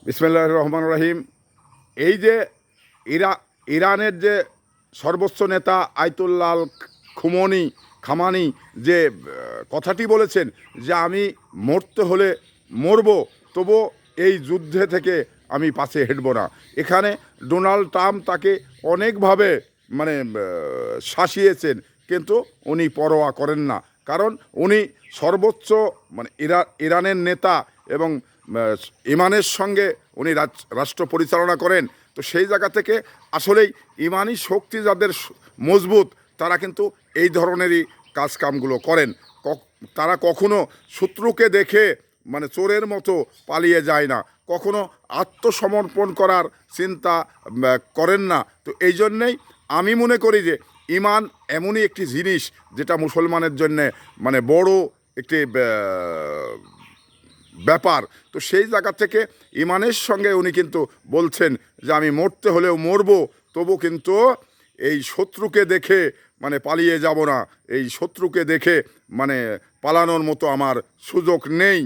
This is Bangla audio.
বিসমিল্লাহির রহমানির রহিম। এই যে ইরানের যে সর্বোচ্চ নেতা আয়াতুল্লাহ খামানি যে কথাটি বলেছেন যে আমি মরতে হলে মরব, তবু এই যুদ্ধে থেকে আমি পাশে হেঁটব না। এখানে ডোনাল্ড ট্রাম্প তাকে অনেকভাবে মানে শাসিয়েছেন, কিন্তু উনি পরোয়া করেন না। কারণ উনি সর্বোচ্চ মানে ইরানের নেতা এবং ইমানের সঙ্গে উনি রাষ্ট্র পরিচালনা করেন। তো সেই জায়গা থেকে আসলেই ইমানি শক্তি যাদের মজবুত, তারা কিন্তু এই ধরনেরই কাজকামগুলো করেন। তারা কখনো শত্রুকে দেখে মানে চোরের মতো পালিয়ে যায় না, কখনো আত্মসমর্পণ করার চিন্তা করেন না। তো এই জন্যেই আমি মনে করি যে ইমান এমনই একটি জিনিস যেটা মুসলমানের জন্যে মানে বড় একটি ব্যাপার। তো সেই জায়গা থেকে ইমানের সঙ্গে উনি কিন্তু বলছেন যে আমি মরতে হলেও মরব, তবু কিন্তু এই শত্রুকে দেখে মানে পালিয়ে যাব না, এই শত্রুকে দেখে মানে পালানোর মতো আমার সুযোগ নেই।